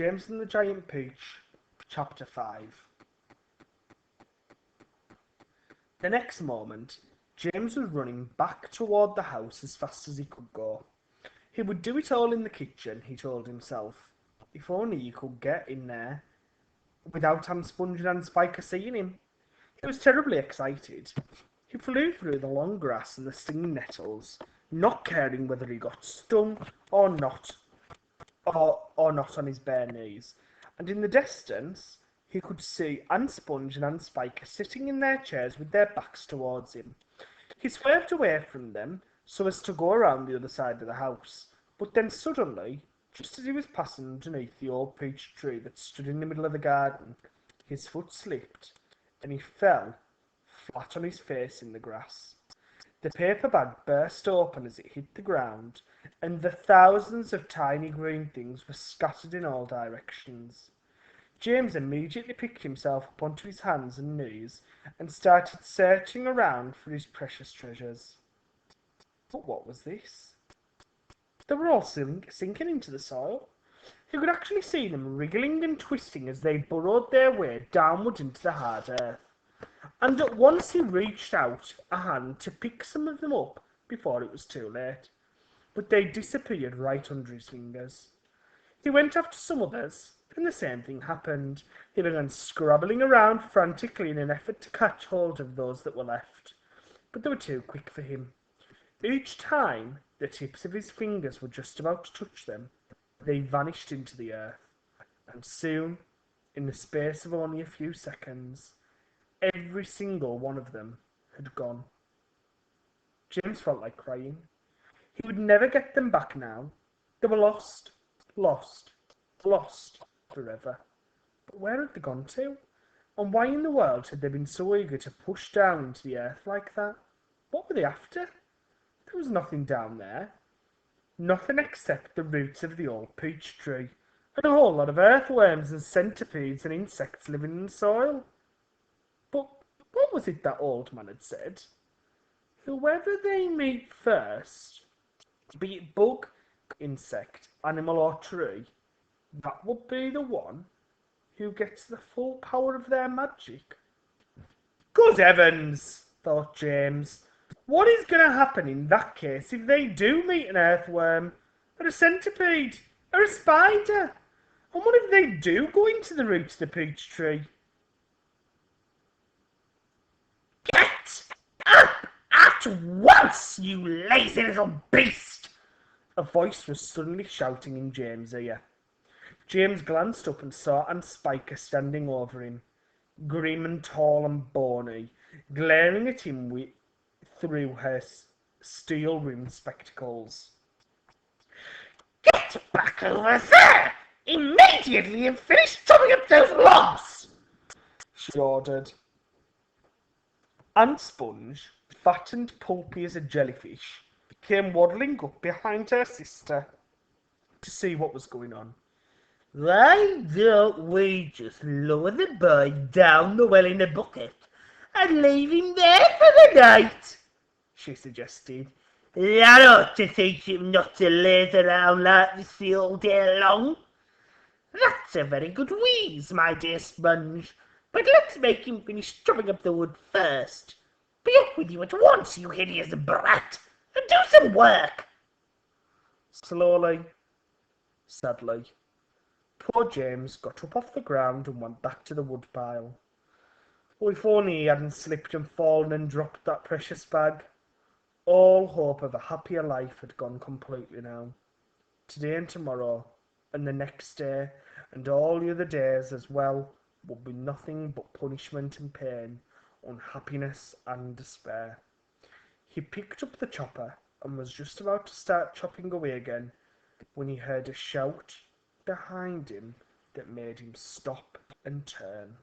James and the Giant Peach, Chapter 5. The next moment, James was running back toward the house as fast as he could go. He would do it all in the kitchen, he told himself. If only he could get in there without Aunt Sponge and Spiker seeing him. He was terribly excited. He flew through the long grass and the stinging nettles, not caring whether he got stung or not, or not on his bare knees. And in the distance, he could see Aunt Sponge and Aunt Spiker sitting in their chairs with their backs towards him. He swerved away from them so as to go around the other side of the house. But then suddenly, just as he was passing underneath the old peach tree that stood in the middle of the garden, his foot slipped and he fell flat on his face in the grass. The paper bag burst open as it hit the ground, and the thousands of tiny green things were scattered in all directions. James immediately picked himself up onto his hands and knees and started searching around for his precious treasures. But what was this? They were all sinking into the soil. He could actually see them wriggling and twisting as they burrowed their way downward into the hard earth. And at once he reached out a hand to pick some of them up before it was too late. But they disappeared right under his fingers. He went after some others, and the same thing happened. He began scrabbling around frantically in an effort to catch hold of those that were left. But they were too quick for him. Each time the tips of his fingers were just about to touch them, they vanished into the earth. And soon, in the space of only a few seconds, every single one of them had gone. James felt like crying. He would never get them back now. They were lost, lost, lost forever. But where had they gone to? And why in the world had they been so eager to push down into the earth like that? What were they after? There was nothing down there. Nothing except the roots of the old peach tree, and a whole lot of earthworms and centipedes and insects living in the soil. But what was it that old man had said? Whoever they meet first, be it bug, insect, animal or tree, that will be the one who gets the full power of their magic. Good heavens, thought James. What is going to happen in that case if they do meet an earthworm, or a centipede, or a spider? And what if they do go into the roots of the peach tree? Get up at once, you lazy little beast! A voice was suddenly shouting in James' ear. James glanced up and saw Aunt Spiker standing over him, grim and tall and bony, glaring at him through her steel-rimmed spectacles. Get back over there immediately and finish chopping up those logs, she ordered. Aunt Sponge, fat and pulpy as a jellyfish, came waddling up behind her sister to see what was going on. Why don't we just lower the boy down the well in a bucket and leave him there for the night? She suggested. That ought to teach him not to laze around like this all day long. That's a very good wheeze, my dear Sponge, but let's make him finish chopping up the wood first. Be up with you at once, you hideous brat, and do some work. Slowly, sadly, poor James got up off the ground and went back to the woodpile. Oh, if only he hadn't slipped and fallen and dropped that precious bag. All hope of a happier life had gone completely now. Today and tomorrow, and the next day, and all the other days as well, would be nothing but punishment and pain, unhappiness and despair. He picked up the chopper and was just about to start chopping away again when he heard a shout behind him that made him stop and turn.